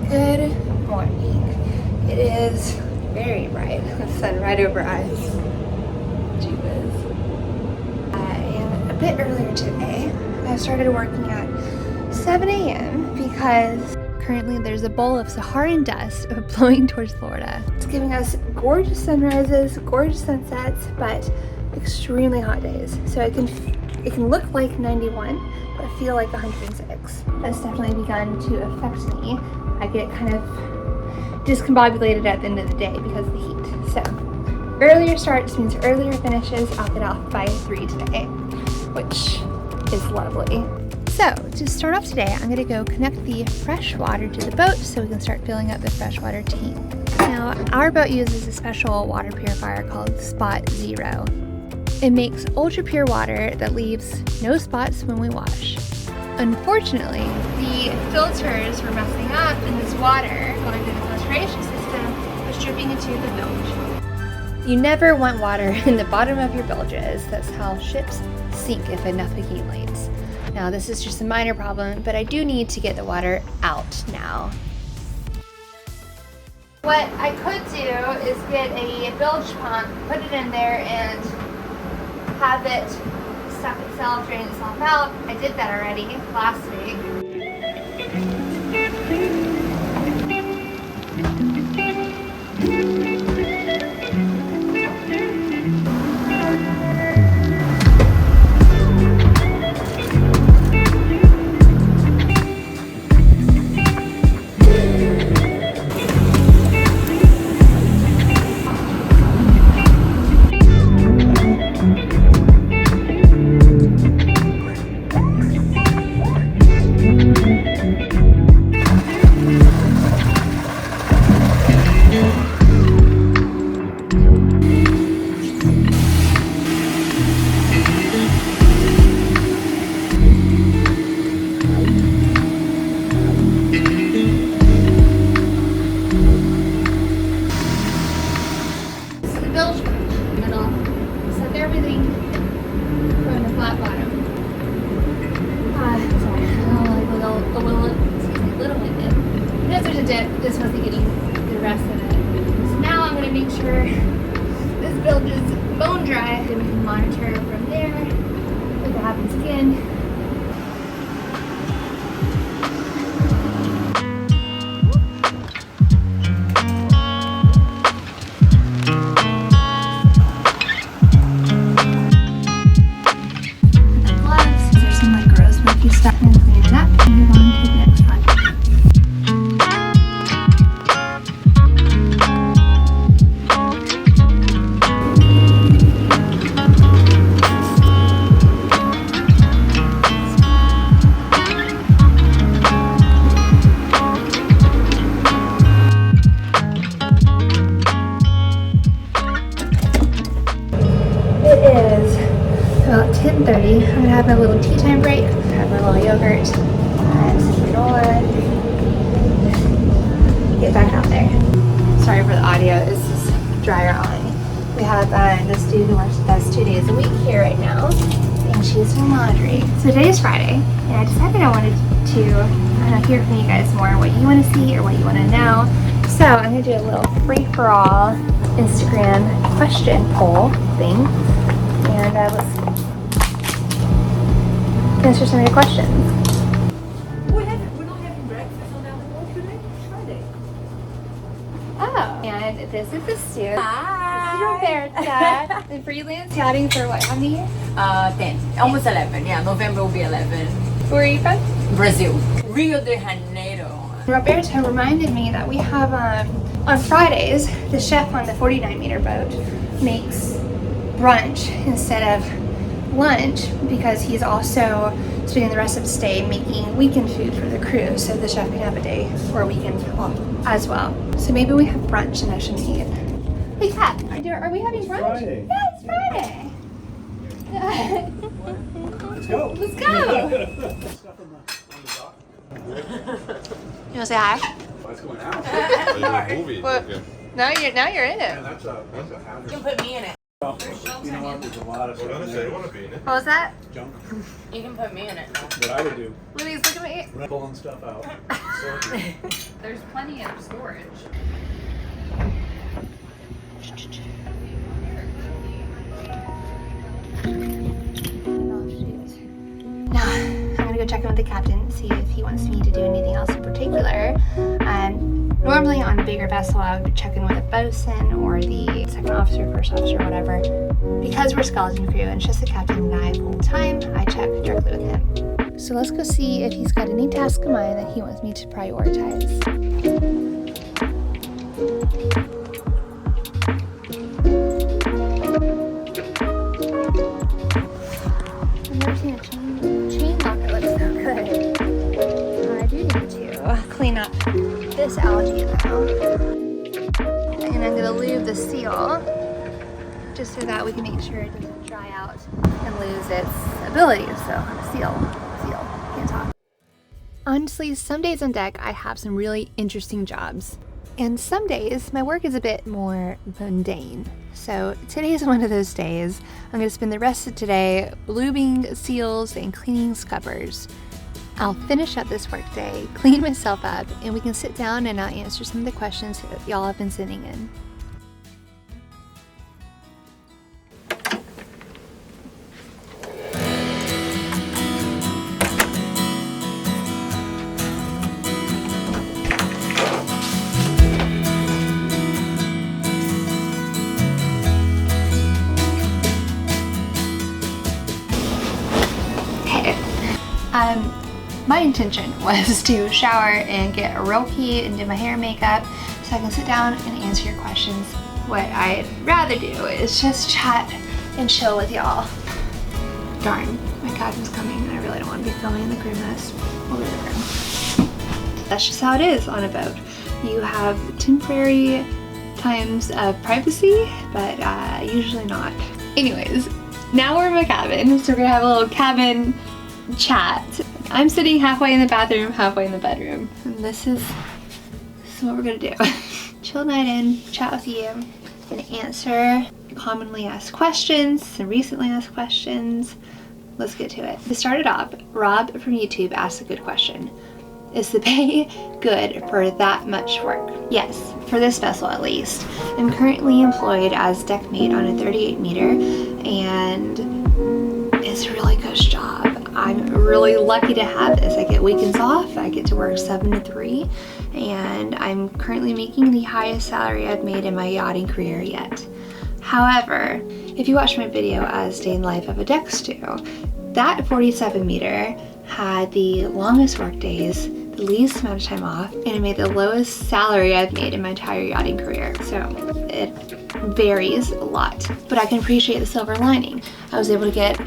Good morning. It is very bright. The sun right over eyes. Jeebus. I am a bit earlier today. I started working at 7 a.m. because currently there's a bowl of Saharan dust blowing towards Florida. It's giving us gorgeous sunrises, gorgeous sunsets, but extremely hot days. So it can look like 91, but feel like 106. That's definitely begun to affect me. I get kind of discombobulated at the end of the day because of the heat. So earlier starts means earlier finishes. I'll get off by 3 today, which is lovely. So to start off today, I'm gonna go connect the fresh water to the boat so we can start filling up the freshwater tank. Now, our boat uses a special water purifier called Spot Zero. It makes ultra pure water that leaves no spots when we wash. Unfortunately, the filters were messing up and this water going through the filtration system was dripping into the bilge. You never want water in the bottom of your bilges. That's how ships sink if enough accumulates. Now, this is just a minor problem, but I do need to get the water out now. What I could do is get a bilge pump, put it in there, and have it suck itself, drain itself out. I did that already last week. This wasn't getting the rest of it. So now I'm going to make sure this bilge is bone dry. Then we can monitor from there if it happens again. Put the gloves, there's some like gross smoky stuff, and clean it up and move on to the next one. It is about 10:30. I'm gonna have my little tea time break. Have my little yogurt and some granola. Get back out there. Sorry for the audio. It's just dryer on. We have this dude who works with us 2 days a week here right now, and she's doing laundry. So today is Friday, and I decided I wanted to hear from you guys more what you want to see or what you want to know. So I'm gonna do a little free-for-all Instagram question poll thing. And let's answer some of your questions. We're not having breakfast on our boat today. Friday. Oh, and this is the student. Hi. This is Roberta. Been freelance yachting for what, how many years? 10. Almost 11. Yeah, November will be 11. Where are you from? Brazil. Rio de Janeiro. Roberta reminded me that we have, on Fridays, the chef on the 49-meter boat makes brunch instead of lunch because he's also spending the rest of the day making weekend food for the crew, so the chef can have a day or a weekend off as well. So maybe we have brunch and I shouldn't eat. Hey Kat, are we having brunch? Friday. Yeah, it's Friday. Let's go. Let's go. You wanna say hi? What's going on? Like a movie. Well, Yeah. now you're in it. That's a hazard. You can put me in it. Well, you know what? There's a lot of stuff in there. What was that? Junk. You can put me in it now. What I would do, Louise, look at me. pulling stuff out. Sorting. There's plenty of storage. Now, I'm gonna go check in with the captain, see if he wants me to do anything else in particular. Normally on a bigger vessel, I would check in with a bosun or the second officer, first officer, whatever. Because we're skeleton crew and it's just the captain and I full time, I check directly with him. So let's go see if he's got any tasks in mind that he wants me to prioritize. I've never seen a chain locker look so good. I do need to clean up this algae though. And I'm gonna lube the seal just so that we can make sure it doesn't dry out and lose its ability. So seal, can't talk. Honestly, some days on deck I have some really interesting jobs. And some days my work is a bit more mundane. So today is one of those days. I'm going to spend the rest of today lubing seals and cleaning scuppers. I'll finish up this work day, clean myself up, and we can sit down and I'll answer some of the questions that y'all have been sending in. My intention was to shower and get real cute and do my hair and makeup so I can sit down and answer your questions. What I'd rather do is just chat and chill with y'all. Darn, my captain's coming and I really don't want to be filming in the crew mess over the room. That's just how it is on a boat. You have temporary times of privacy, but usually not. Anyways, now we're in my cabin, so we're gonna have a little cabin chat. I'm sitting halfway in the bathroom, halfway in the bedroom. And this is what we're gonna do. Chill night in, chat with you, and answer commonly asked questions, some recently asked questions. Let's get to it. To start it off, Rob from YouTube asked a good question. Is the pay good for that much work? Yes, for this vessel at least. I'm currently employed as deck mate on a 38 meter, and it's a really good job. I'm really lucky to have this. I get weekends off, I get to work 7 to 3, and I'm currently making the highest salary I've made in my yachting career yet. However, if you watch my video as Day in the Life of a Deck Stew, that 47 meter had the longest work days, the least amount of time off, and it made the lowest salary I've made in my entire yachting career. So it varies a lot, but I can appreciate the silver lining. I was able to get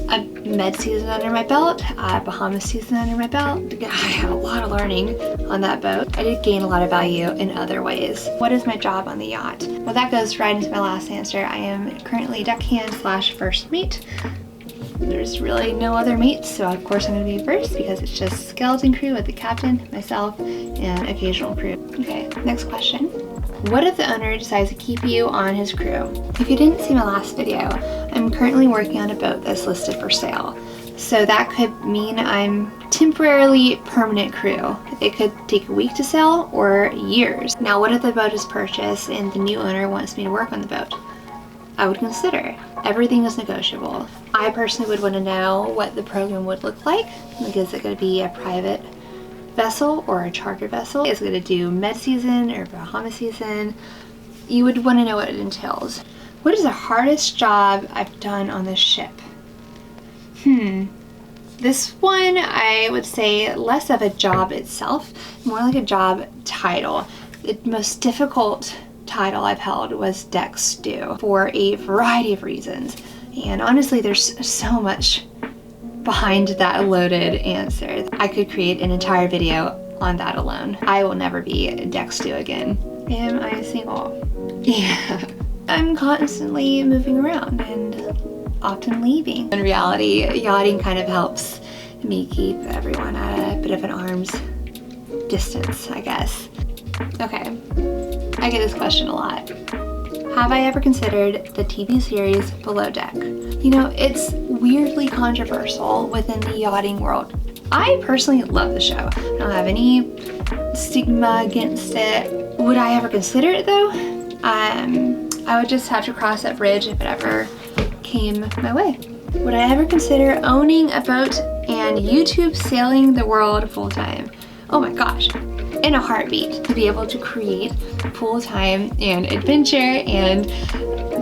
a med season under my belt, a Bahamas season under my belt. I had a lot of learning on that boat. I did gain a lot of value in other ways. What is my job on the yacht? Well, that goes right into my last answer. I am currently deckhand / first mate. There's really no other mates, so of course I'm going to be first because it's just skeleton crew with the captain, myself, and occasional crew. Okay, next question. What if the owner decides to keep you on his crew? If you didn't see my last video, I'm currently working on a boat that's listed for sale. So that could mean I'm temporarily permanent crew. It could take a week to sell or years. Now, what if the boat is purchased and the new owner wants me to work on the boat? I would consider. Everything is negotiable. I personally would want to know what the program would look like. Like, is it going to be a private vessel or a charter vessel? Is it going to do med season or Bahamas season? You would want to know what it entails. What is the hardest job I've done on this ship? This one, I would say less of a job itself, more like a job title. The most difficult title I've held was deck stew for a variety of reasons. And honestly, there's so much behind that loaded answer. I could create an entire video on that alone. I will never be a deck stew again. Am I single? Yeah. I'm constantly moving around and often leaving. In reality, yachting kind of helps me keep everyone at a bit of an arm's distance, I guess. Okay, I get this question a lot. Have I ever considered the TV series Below Deck? You know, it's weirdly controversial within the yachting world. I personally love the show. I don't have any stigma against it. Would I ever consider it though? I would just have to cross that bridge if it ever came my way. Would I ever consider owning a boat and YouTube sailing the world full time? Oh my gosh, in a heartbeat, to be able to create full time and adventure and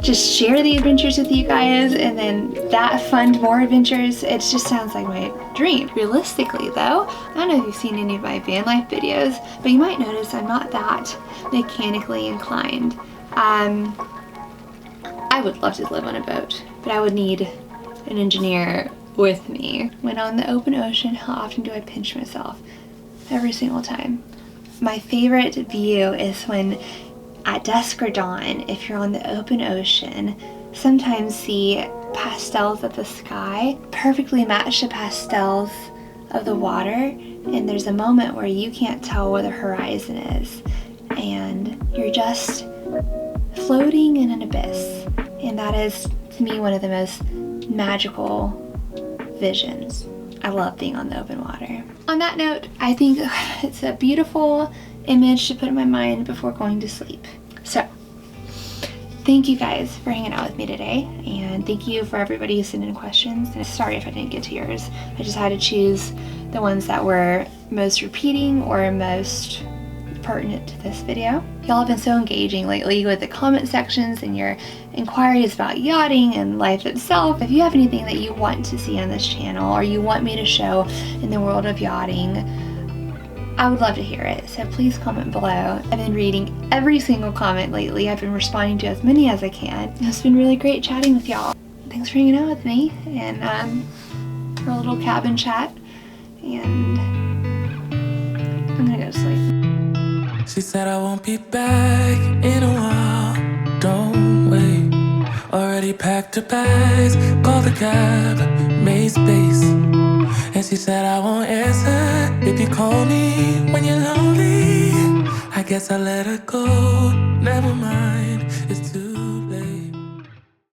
just share the adventures with you guys, and then that fund more adventures. It just sounds like my dream. Realistically though, I don't know if you've seen any of my van life videos, but you might notice I'm not that mechanically inclined. I would love to live on a boat, but I would need an engineer with me. When on the open ocean, how often do I pinch myself? Every single time. My favorite view is when at dusk or dawn, if you're on the open ocean, sometimes see pastels of the sky perfectly match the pastels of the water, and there's a moment where you can't tell where the horizon is, and you're just floating in an abyss. And that is, to me, one of the most magical visions. I love being on the open water. On that note, I think it's a beautiful image to put in my mind before going to sleep. So, thank you guys for hanging out with me today, and thank you for everybody who sent in questions. And sorry if I didn't get to yours. I just had to choose the ones that were most repeating or most pertinent to this video. Y'all have been so engaging lately with the comment sections and your inquiries about yachting and life itself. If you have anything that you want to see on this channel or you want me to show in the world of yachting, I would love to hear it. So please comment below. I've been reading every single comment lately. I've been responding to as many as I can. It's been really great chatting with y'all. Thanks for hanging out with me and for a little cabin chat. And I'm gonna go to sleep. She said I won't be back in a while, don't wait. Already packed her bags, called the cab, made space. And she said I won't answer if you call me when you're lonely. I guess I let her go, never mind, it's too